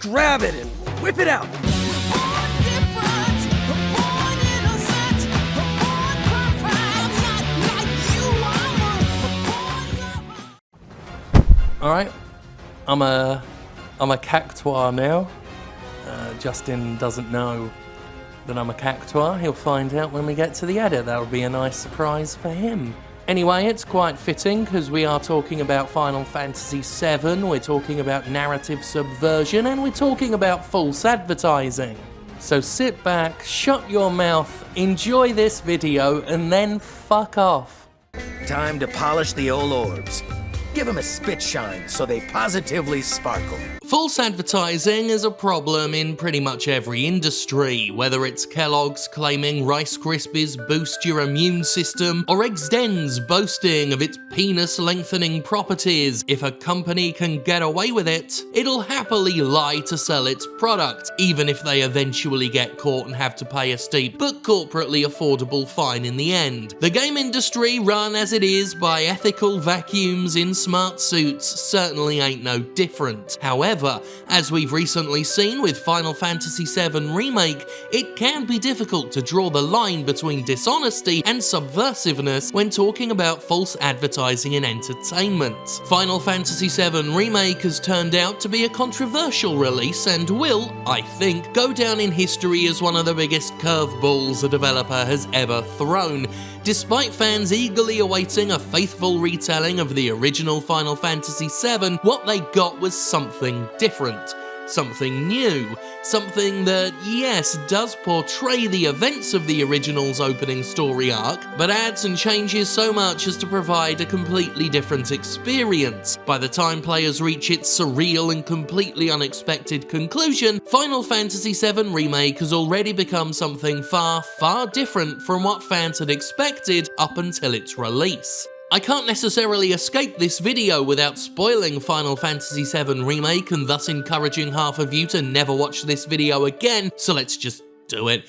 grab it and whip it out. Alright, I'm a cactuar now. Justin doesn't know that I'm a cactuar. He'll find out when we get to the edit. That'll be a nice surprise for him. Anyway, it's quite fitting because we are talking about Final Fantasy VII, we're talking about narrative subversion, and we're talking about false advertising. So sit back, shut your mouth, enjoy this video, and then fuck off. Time to polish the old orbs. Give them a spit shine so they positively sparkle. False advertising is a problem in pretty much every industry, whether it's Kellogg's claiming Rice Krispies boost your immune system, or Eggs Den's boasting of its penis-lengthening properties. If a company can get away with it, it'll happily lie to sell its product, even if they eventually get caught and have to pay a steep but corporately affordable fine in the end. The game industry, run as it is by ethical vacuums in smart suits, certainly ain't no different. However, as we've recently seen with Final Fantasy VII Remake, it can be difficult to draw the line between dishonesty and subversiveness when talking about false advertising in entertainment. Final Fantasy VII Remake has turned out to be a controversial release and will, I think, go down in history as one of the biggest curveballs a developer has ever thrown. Despite fans eagerly awaiting a faithful retelling of the original Final Fantasy VII, what they got was something different. Something new. Something that, yes, does portray the events of the original's opening story arc, but adds and changes so much as to provide a completely different experience. By the time players reach its surreal and completely unexpected conclusion, Final Fantasy VII Remake has already become something far, far different from what fans had expected up until its release. I can't necessarily escape this video without spoiling Final Fantasy VII Remake and thus encouraging half of you to never watch this video again, so let's just do it.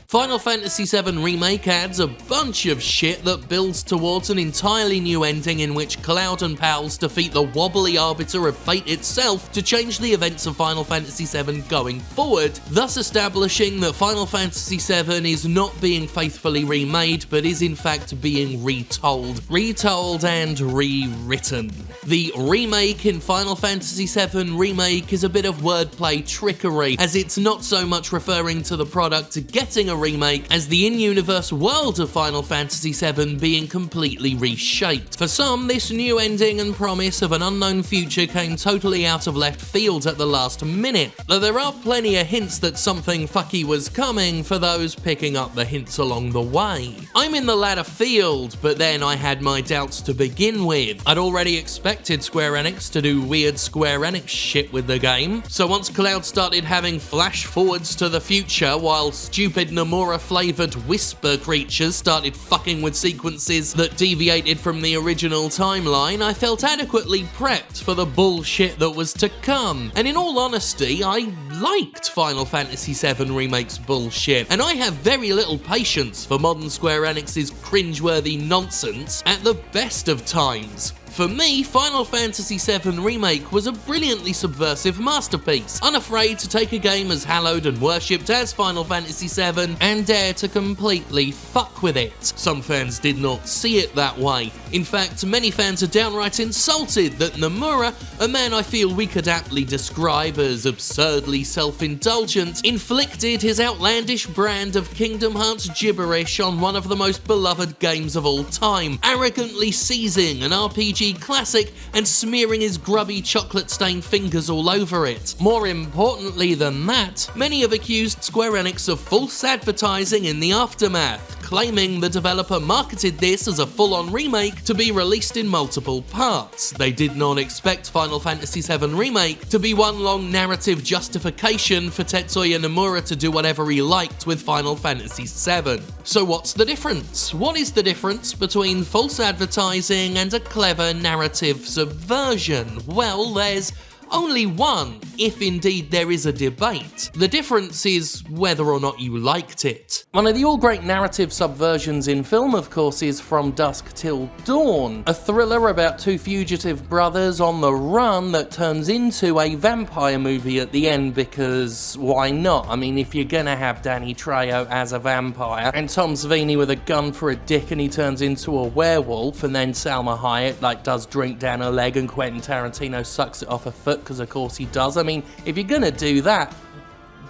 Final Fantasy VII Remake adds a bunch of shit that builds towards an entirely new ending in which Cloud and pals defeat the wobbly arbiter of fate itself to change the events of Final Fantasy VII going forward, thus establishing that Final Fantasy VII is not being faithfully remade, but is in fact being retold and rewritten. The remake in Final Fantasy VII Remake is a bit of wordplay trickery, as it's not so much referring to the product getting a remake as the in-universe world of Final Fantasy VII being completely reshaped. For some, this new ending and promise of an unknown future came totally out of left field at the last minute, though there are plenty of hints that something fucky was coming for those picking up the hints along the way. I'm in the latter field, but then I had my doubts to begin with. I'd already expected Square Enix to do weird Square Enix shit with the game, so once Cloud started having flash forwards to the future while stupid Nomura-flavoured whisper creatures started fucking with sequences that deviated from the original timeline, I felt adequately prepped for the bullshit that was to come. And in all honesty, I liked Final Fantasy VII Remake's bullshit, and I have very little patience for modern Square Enix's cringeworthy nonsense at the best of times. For me, Final Fantasy VII Remake was a brilliantly subversive masterpiece, unafraid to take a game as hallowed and worshipped as Final Fantasy VII and dare to completely fuck with it. Some fans did not see it that way. In fact, many fans are downright insulted that Nomura, a man I feel we could aptly describe as absurdly self-indulgent, inflicted his outlandish brand of Kingdom Hearts gibberish on one of the most beloved games of all time, arrogantly seizing an RPG classic and smearing his grubby chocolate-stained fingers all over it. More importantly than that, many have accused Square Enix of false advertising in the aftermath, claiming the developer marketed this as a full-on remake to be released in multiple parts. They did not expect Final Fantasy VII Remake to be one long narrative justification for Tetsuya Nomura to do whatever he liked with Final Fantasy VII. So what's the difference? What is the difference between false advertising and a clever narrative subversion? Well, there's Only one, if indeed there is a debate. The difference is whether or not you liked it. One of the all-great narrative subversions in film, of course, is From Dusk Till Dawn, a thriller about two fugitive brothers on the run that turns into a vampire movie at the end, because why not? I mean, if you're gonna have Danny Trejo as a vampire, and Tom Savini with a gun for a dick and he turns into a werewolf, and then Salma Hayek does drink down her leg and Quentin Tarantino sucks it off her foot, because of course he does. I mean, if you're gonna do that,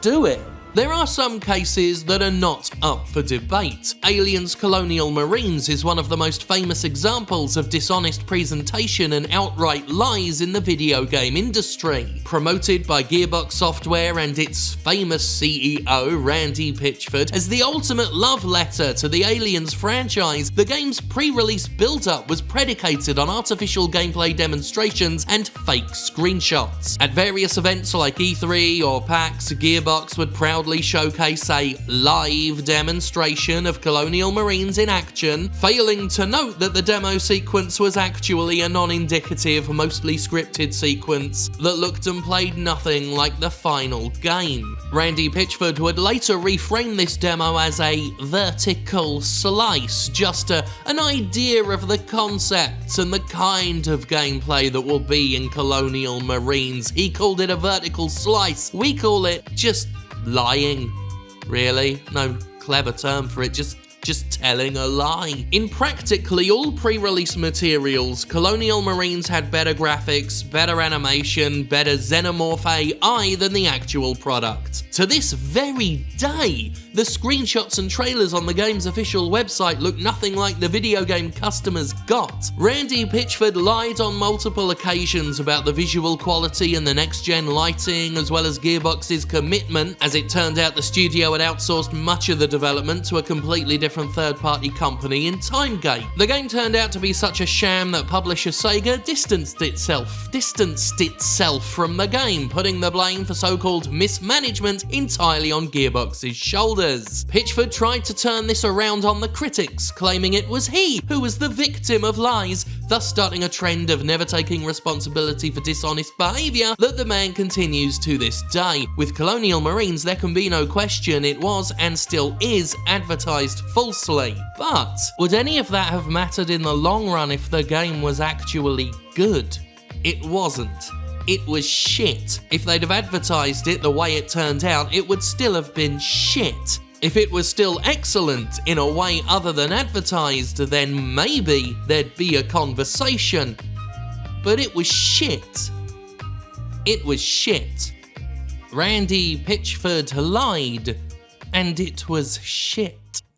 do it. There are some cases that are not up for debate. Alien's Colonial Marines is one of the most famous examples of dishonest presentation and outright lies in the video game industry. Promoted by Gearbox Software and its famous CEO, Randy Pitchford, as the ultimate love letter to the Aliens franchise, the game's pre-release build-up was predicated on artificial gameplay demonstrations and fake screenshots. At various events like E3 or PAX, Gearbox would proudly showcase a live demonstration of Colonial Marines in action, failing to note that the demo sequence was actually a non-indicative, mostly scripted sequence that looked and played nothing like the final game. Randy Pitchford would later reframe this demo as a vertical slice, just an idea of the concepts and the kind of gameplay that will be in Colonial Marines. He called it a vertical slice. We call it just lying. Really? No clever term for it, just telling a lie. In practically all pre-release materials, Colonial Marines had better graphics, better animation, better xenomorph AI than the actual product. To this very day, the screenshots and trailers on the game's official website look nothing like the video game customers got. Randy Pitchford lied on multiple occasions about the visual quality and the next-gen lighting, as well as Gearbox's commitment. As it turned out, the studio had outsourced much of the development to a completely different third-party company in Timegate. The game turned out to be such a sham that publisher Sega distanced itself from the game, putting the blame for so-called mismanagement entirely on Gearbox's shoulders. Pitchford tried to turn this around on the critics, claiming it was he who was the victim of lies, thus starting a trend of never taking responsibility for dishonest behaviour that the man continues to this day. With Colonial Marines, there can be no question it was, and still is, advertised falsely. But would any of that have mattered in the long run if the game was actually good? It wasn't. It was shit. If they'd have advertised it the way it turned out, it would still have been shit. If it was still excellent in a way other than advertised, then maybe there'd be a conversation. But it was shit. It was shit. Randy Pitchford lied, and it was shit.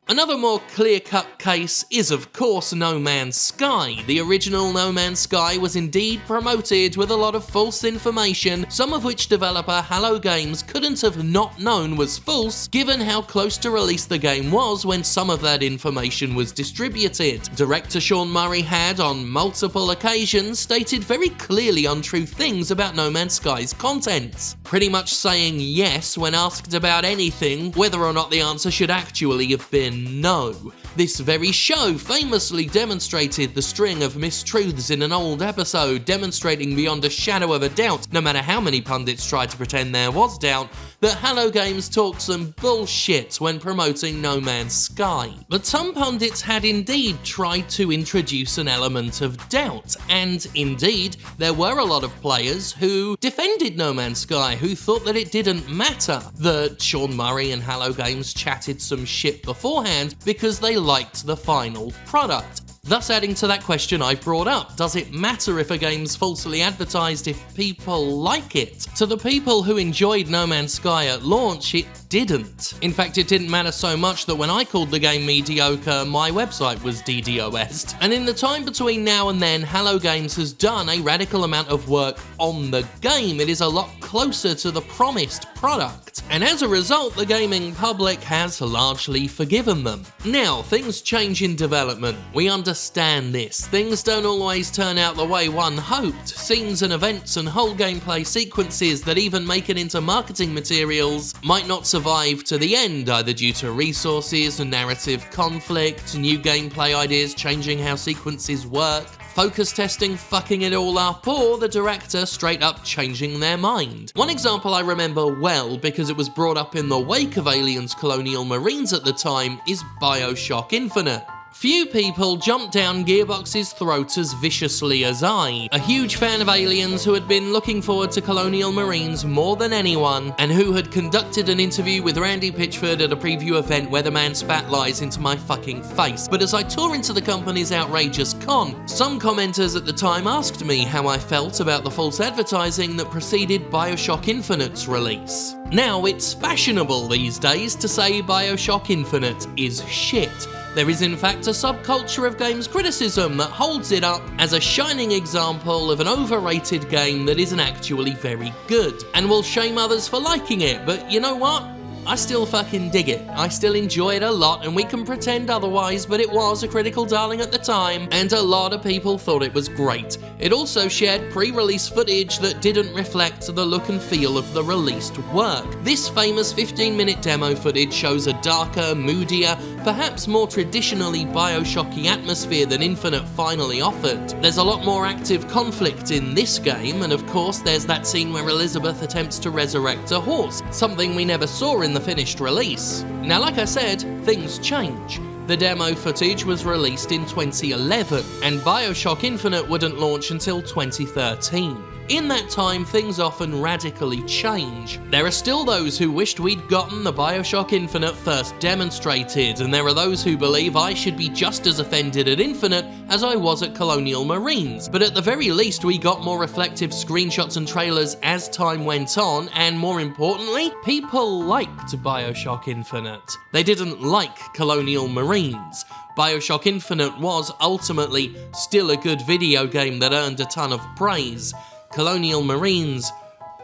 Another more clear-cut case is, of course, No Man's Sky. The original No Man's Sky was indeed promoted with a lot of false information, some of which developer Hello Games couldn't have not known was false, given how close to release the game was when some of that information was distributed. Director Sean Murray had, on multiple occasions, stated very clearly untrue things about No Man's Sky's contents, pretty much saying yes when asked about anything, whether or not the answer should actually have been no. This very show famously demonstrated the string of mistruths in an old episode, demonstrating beyond a shadow of a doubt, no matter how many pundits tried to pretend there was doubt, that Hello Games talked some bullshit when promoting No Man's Sky. But some pundits had indeed tried to introduce an element of doubt, and indeed, there were a lot of players who defended No Man's Sky, who thought that it didn't matter that Sean Murray and Hello Games chatted some shit beforehand because they liked the final product. Thus adding to that question I brought up, does it matter if a game's falsely advertised if people like it? To the people who enjoyed No Man's Sky at launch, it didn't. In fact, it didn't matter so much that when I called the game mediocre, my website was DDoS'd. And in the time between now and then, Hello Games has done a radical amount of work on the game. It is a lot closer to the promised product. And as a result, the gaming public has largely forgiven them. Now, things change in development. We understand this. Things don't always turn out the way one hoped. Scenes and events and whole gameplay sequences that even make it into marketing materials might not survive to the end, either due to resources and narrative conflict, new gameplay ideas changing how sequences work, focus testing fucking it all up, or the director straight up changing their mind. One example I remember well, because it was brought up in the wake of Alien's Colonial Marines at the time, is BioShock Infinite. Few people jumped down Gearbox's throat as viciously as I, a huge fan of Aliens who had been looking forward to Colonial Marines more than anyone, and who had conducted an interview with Randy Pitchford at a preview event where the man spat lies into my fucking face. But as I tore into the company's outrageous con, some commenters at the time asked me how I felt about the false advertising that preceded BioShock Infinite's release. Now, it's fashionable these days to say BioShock Infinite is shit. There is in fact a subculture of games criticism that holds it up as a shining example of an overrated game that isn't actually very good, and will shame others for liking it, but you know what? I still fucking dig it. I still enjoy it a lot, and we can pretend otherwise, but it was a critical darling at the time, and a lot of people thought it was great. It also shared pre-release footage that didn't reflect the look and feel of the released work. This famous 15-minute demo footage shows a darker, moodier, perhaps more traditionally BioShocky atmosphere than Infinite finally offered. There's a lot more active conflict in this game, and of course there's that scene where Elizabeth attempts to resurrect a horse, something we never saw in the finished release. Now, like I said, things change. The demo footage was released in 2011, and BioShock Infinite wouldn't launch until 2013. In that time, things often radically change. There are still those who wished we'd gotten the BioShock Infinite first demonstrated, and there are those who believe I should be just as offended at Infinite as I was at Colonial Marines. But at the very least, we got more reflective screenshots and trailers as time went on, and more importantly, people liked BioShock Infinite. They didn't like Colonial Marines. BioShock Infinite was ultimately still a good video game that earned a ton of praise. Colonial Marines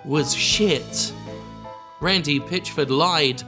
was shit. Randy Pitchford lied,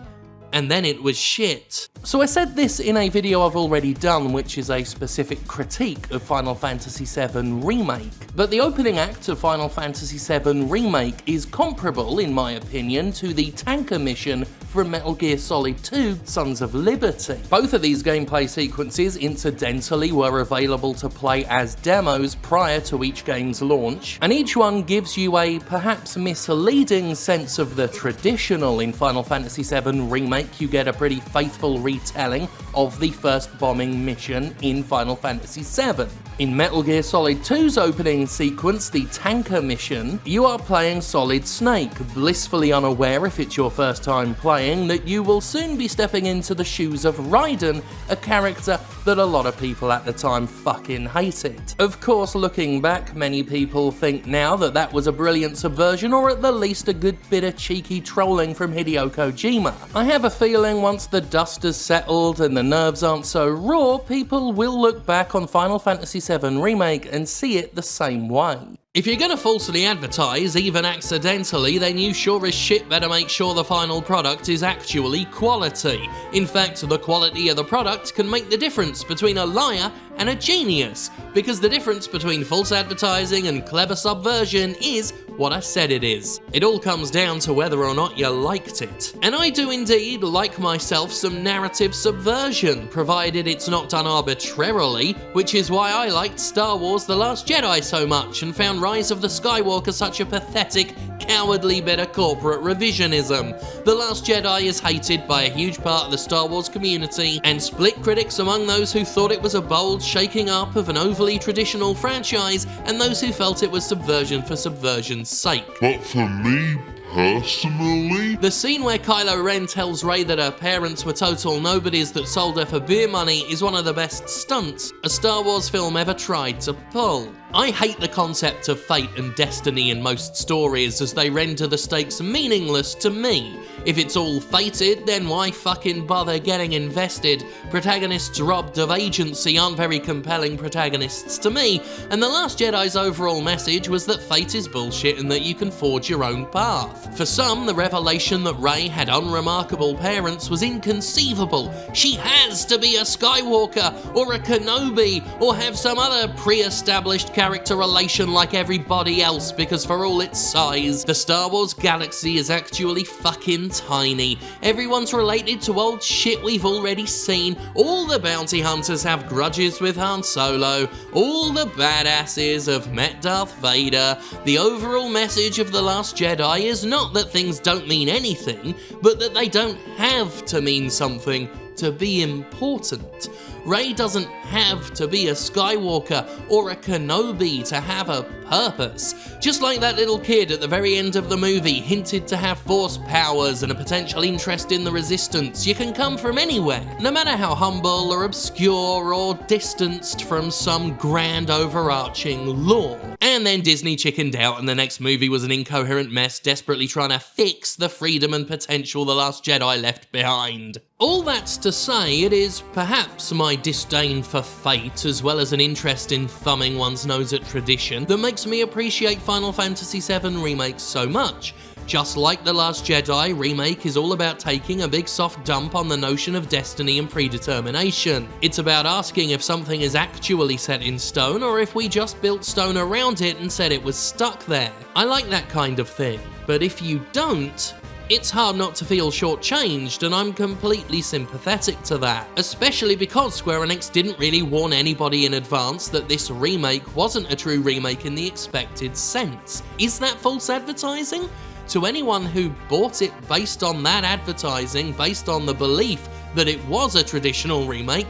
and then it was shit. So I said this in a video I've already done, which is a specific critique of Final Fantasy VII Remake. But the opening act of Final Fantasy VII Remake is comparable, in my opinion, to the tanker mission from Metal Gear Solid 2 Sons of Liberty. Both of these gameplay sequences, incidentally, were available to play as demos prior to each game's launch, and each one gives you a perhaps misleading sense of the traditional. In Final Fantasy VII Remake, you get a pretty faithful retelling of the first bombing mission in Final Fantasy VII. In Metal Gear Solid 2's opening sequence, the tanker mission, you are playing Solid Snake, blissfully unaware, if it's your first time playing, that you will soon be stepping into the shoes of Raiden, a character that a lot of people at the time fucking hated. Of course, looking back, many people think now that that was a brilliant subversion, or at the least a good bit of cheeky trolling from Hideo Kojima. I have a feeling once the dust has settled and the nerves aren't so raw, people will look back on Final Fantasy VII Remake and see it the same way. If you're gonna falsely advertise, even accidentally, then you sure as shit better make sure the final product is actually quality. In fact, the quality of the product can make the difference between a liar and a genius, because the difference between false advertising and clever subversion is what I said it is. It all comes down to whether or not you liked it. And I do indeed like myself some narrative subversion, provided it's not done arbitrarily, which is why I liked Star Wars The Last Jedi so much and found Rise of the Skywalker such a pathetic, cowardly bit of corporate revisionism. The Last Jedi is hated by a huge part of the Star Wars community, and split critics among those who thought it was a bold shaking up of an overly traditional franchise, and those who felt it was subversion for subversion's sake. But for me personally, the scene where Kylo Ren tells Rey that her parents were total nobodies that sold her for beer money is one of the best stunts a Star Wars film ever tried to pull. I hate the concept of fate and destiny in most stories, as they render the stakes meaningless to me. If it's all fated, then why fucking bother getting invested? Protagonists robbed of agency aren't very compelling protagonists to me, and The Last Jedi's overall message was that fate is bullshit and that you can forge your own path. enough. For some, the revelation that Rey had unremarkable parents was inconceivable. She has to be a Skywalker or a Kenobi or have some other pre-established character relation like everybody else, because for all its size, the Star Wars galaxy is actually fucking tiny. Everyone's related to old shit we've already seen. All the bounty hunters have grudges with Han Solo. All the badasses have met Darth Vader. The overall message of The Last Jedi is not that things don't mean anything, but that they don't have to mean something to be important. Rey doesn't have to be a Skywalker or a Kenobi to have a purpose. Just like that little kid at the very end of the movie hinted to have Force powers and a potential interest in the Resistance, you can come from anywhere, no matter how humble or obscure or distanced from some grand overarching lore. And then Disney chickened out and the next movie was an incoherent mess desperately trying to fix the freedom and potential The Last Jedi left behind. All that's to say, it is perhaps my disdain for fate, as well as an interest in thumbing one's nose at tradition, that makes me appreciate Final Fantasy VII Remake so much. Just like The Last Jedi, Remake is all about taking a big soft dump on the notion of destiny and predetermination. It's about asking if something is actually set in stone, or if we just built stone around it and said it was stuck there. I like that kind of thing, but if you don't, it's hard not to feel shortchanged, and I'm completely sympathetic to that, especially because Square Enix didn't really warn anybody in advance that this remake wasn't a true remake in the expected sense. Is that false advertising? To anyone who bought it based on that advertising, based on the belief that it was a traditional remake,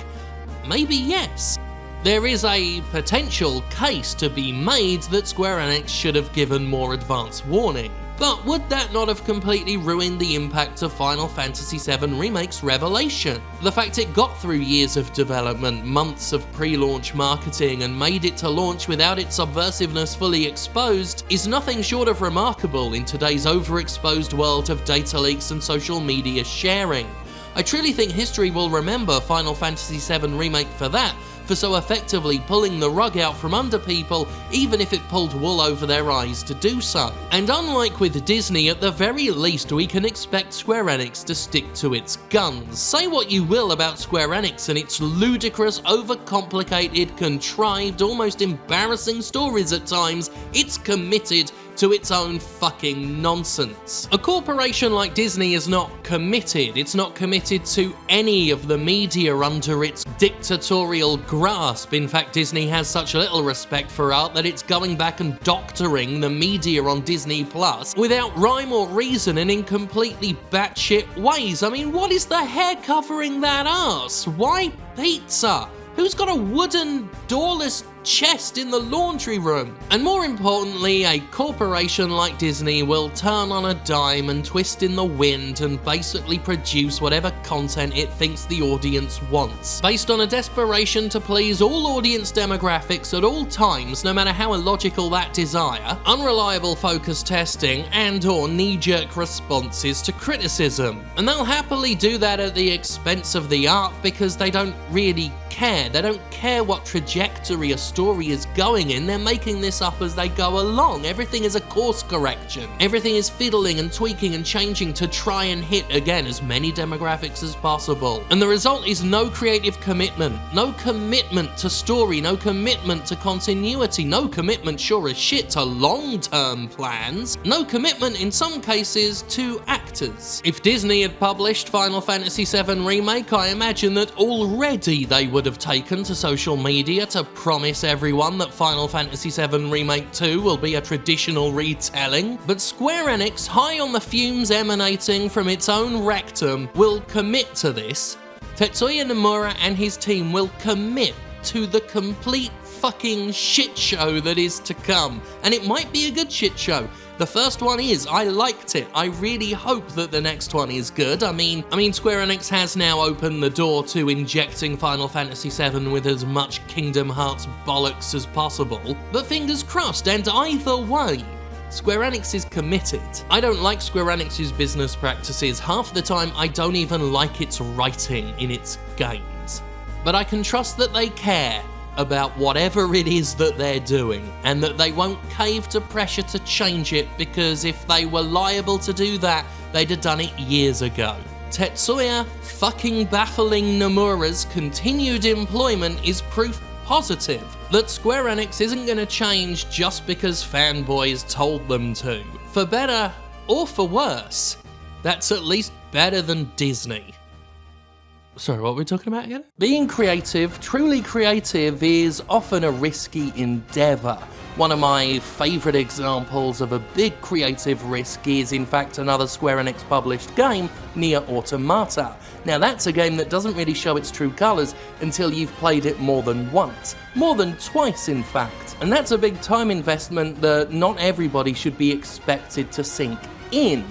maybe yes. There is a potential case to be made that Square Enix should have given more advance warning. But would that not have completely ruined the impact of Final Fantasy VII Remake's revelation? The fact it got through years of development, months of pre-launch marketing, and made it to launch without its subversiveness fully exposed is nothing short of remarkable in today's overexposed world of data leaks and social media sharing. I truly think history will remember Final Fantasy VII Remake for that, for so effectively pulling the rug out from under people, even if it pulled wool over their eyes to do so. And unlike with Disney, at the very least we can expect Square Enix to stick to its guns. Say what you will about Square Enix and its ludicrous, overcomplicated, contrived, almost embarrassing stories at times, it's committed to its own fucking nonsense. A corporation like Disney is not committed. It's not committed to any of the media under its dictatorial grasp. In fact, Disney has such little respect for art that it's going back and doctoring the media on Disney Plus without rhyme or reason and in completely batshit ways. I mean, what is the hair covering that ass? Why pizza? Who's got a wooden, doorless chest in the laundry room? And more importantly, a corporation like Disney will turn on a dime and twist in the wind and basically produce whatever content it thinks the audience wants, based on a desperation to please all audience demographics at all times, no matter how illogical that desire, unreliable focus testing, and/or knee-jerk responses to criticism. And they'll happily do that at the expense of the art because they don't really care. They don't care what trajectory a story is going in. They're making this up as they go along. Everything is a course correction. Everything is fiddling and tweaking and changing to try and hit, again, as many demographics as possible. And the result is no creative commitment. No commitment to story. No commitment to continuity. No commitment, sure as shit, to long-term plans. No commitment, in some cases, to actors. If Disney had published Final Fantasy VII Remake, I imagine that already they would have taken to social media to promise everyone that Final Fantasy VII Remake 2 will be a traditional retelling. But Square Enix, high on the fumes emanating from its own rectum, will commit to this. Tetsuya Nomura and his team will commit to the complete fucking shit show that is to come. And it might be a good shit show. The first one is. I liked it. I really hope that the next one is good. I mean, Square Enix has now opened the door to injecting Final Fantasy VII with as much Kingdom Hearts bollocks as possible. But fingers crossed, and either way, Square Enix is committed. I don't like Square Enix's business practices. Half the time, I don't even like its writing in its games. But I can trust that they care. about whatever it is that they're doing, and that they won't cave to pressure to change it, because if they were liable to do that, they'd have done it years ago. Tetsuya fucking baffling Nomura's continued employment is proof positive that Square Enix isn't going to change just because fanboys told them to. For better or for worse, that's at least better than Disney. Sorry, what were we talking about again? Being creative, truly creative, is often a risky endeavour. One of my favourite examples of a big creative risk is in fact another Square Enix published game, Nier Automata. Now that's a game that doesn't really show its true colours until you've played it more than once. More than twice in fact. And that's a big time investment that not everybody should be expected to sink in.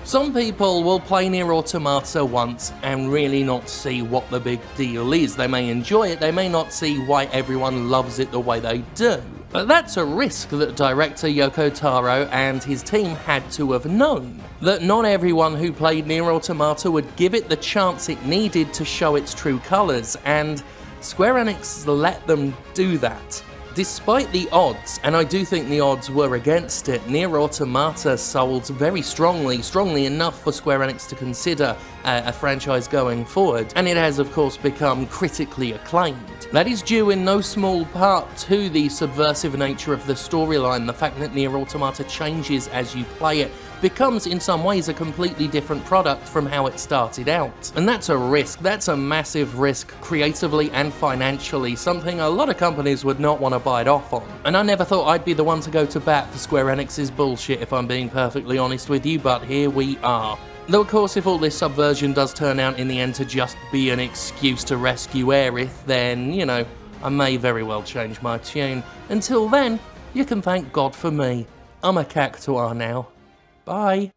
Some people will play Nier Automata once and really not see what the big deal is. They may enjoy it, they may not see why everyone loves it the way they do. But that's a risk that director Yoko Taro and his team had to have known. That not everyone who played Nier Automata would give it the chance it needed to show its true colours, and Square Enix let them do that. Despite the odds, and I do think the odds were against it, Nier Automata sold very strongly enough for Square Enix to consider a franchise going forward, and it has of course become critically acclaimed. That is due in no small part to the subversive nature of the storyline, the fact that Nier Automata changes as you play it, becomes in some ways a completely different product from how it started out. And that's a risk, that's a massive risk creatively and financially, something a lot of companies would not want to bite off on. And I never thought I'd be the one to go to bat for Square Enix's bullshit if I'm being perfectly honest with you, but here we are. Though of course if all this Subversion does turn out in the end to just be an excuse to rescue Aerith, then, you know, I may very well change my tune. Until then, you can thank God for me. I'm a cactuar now. Bye.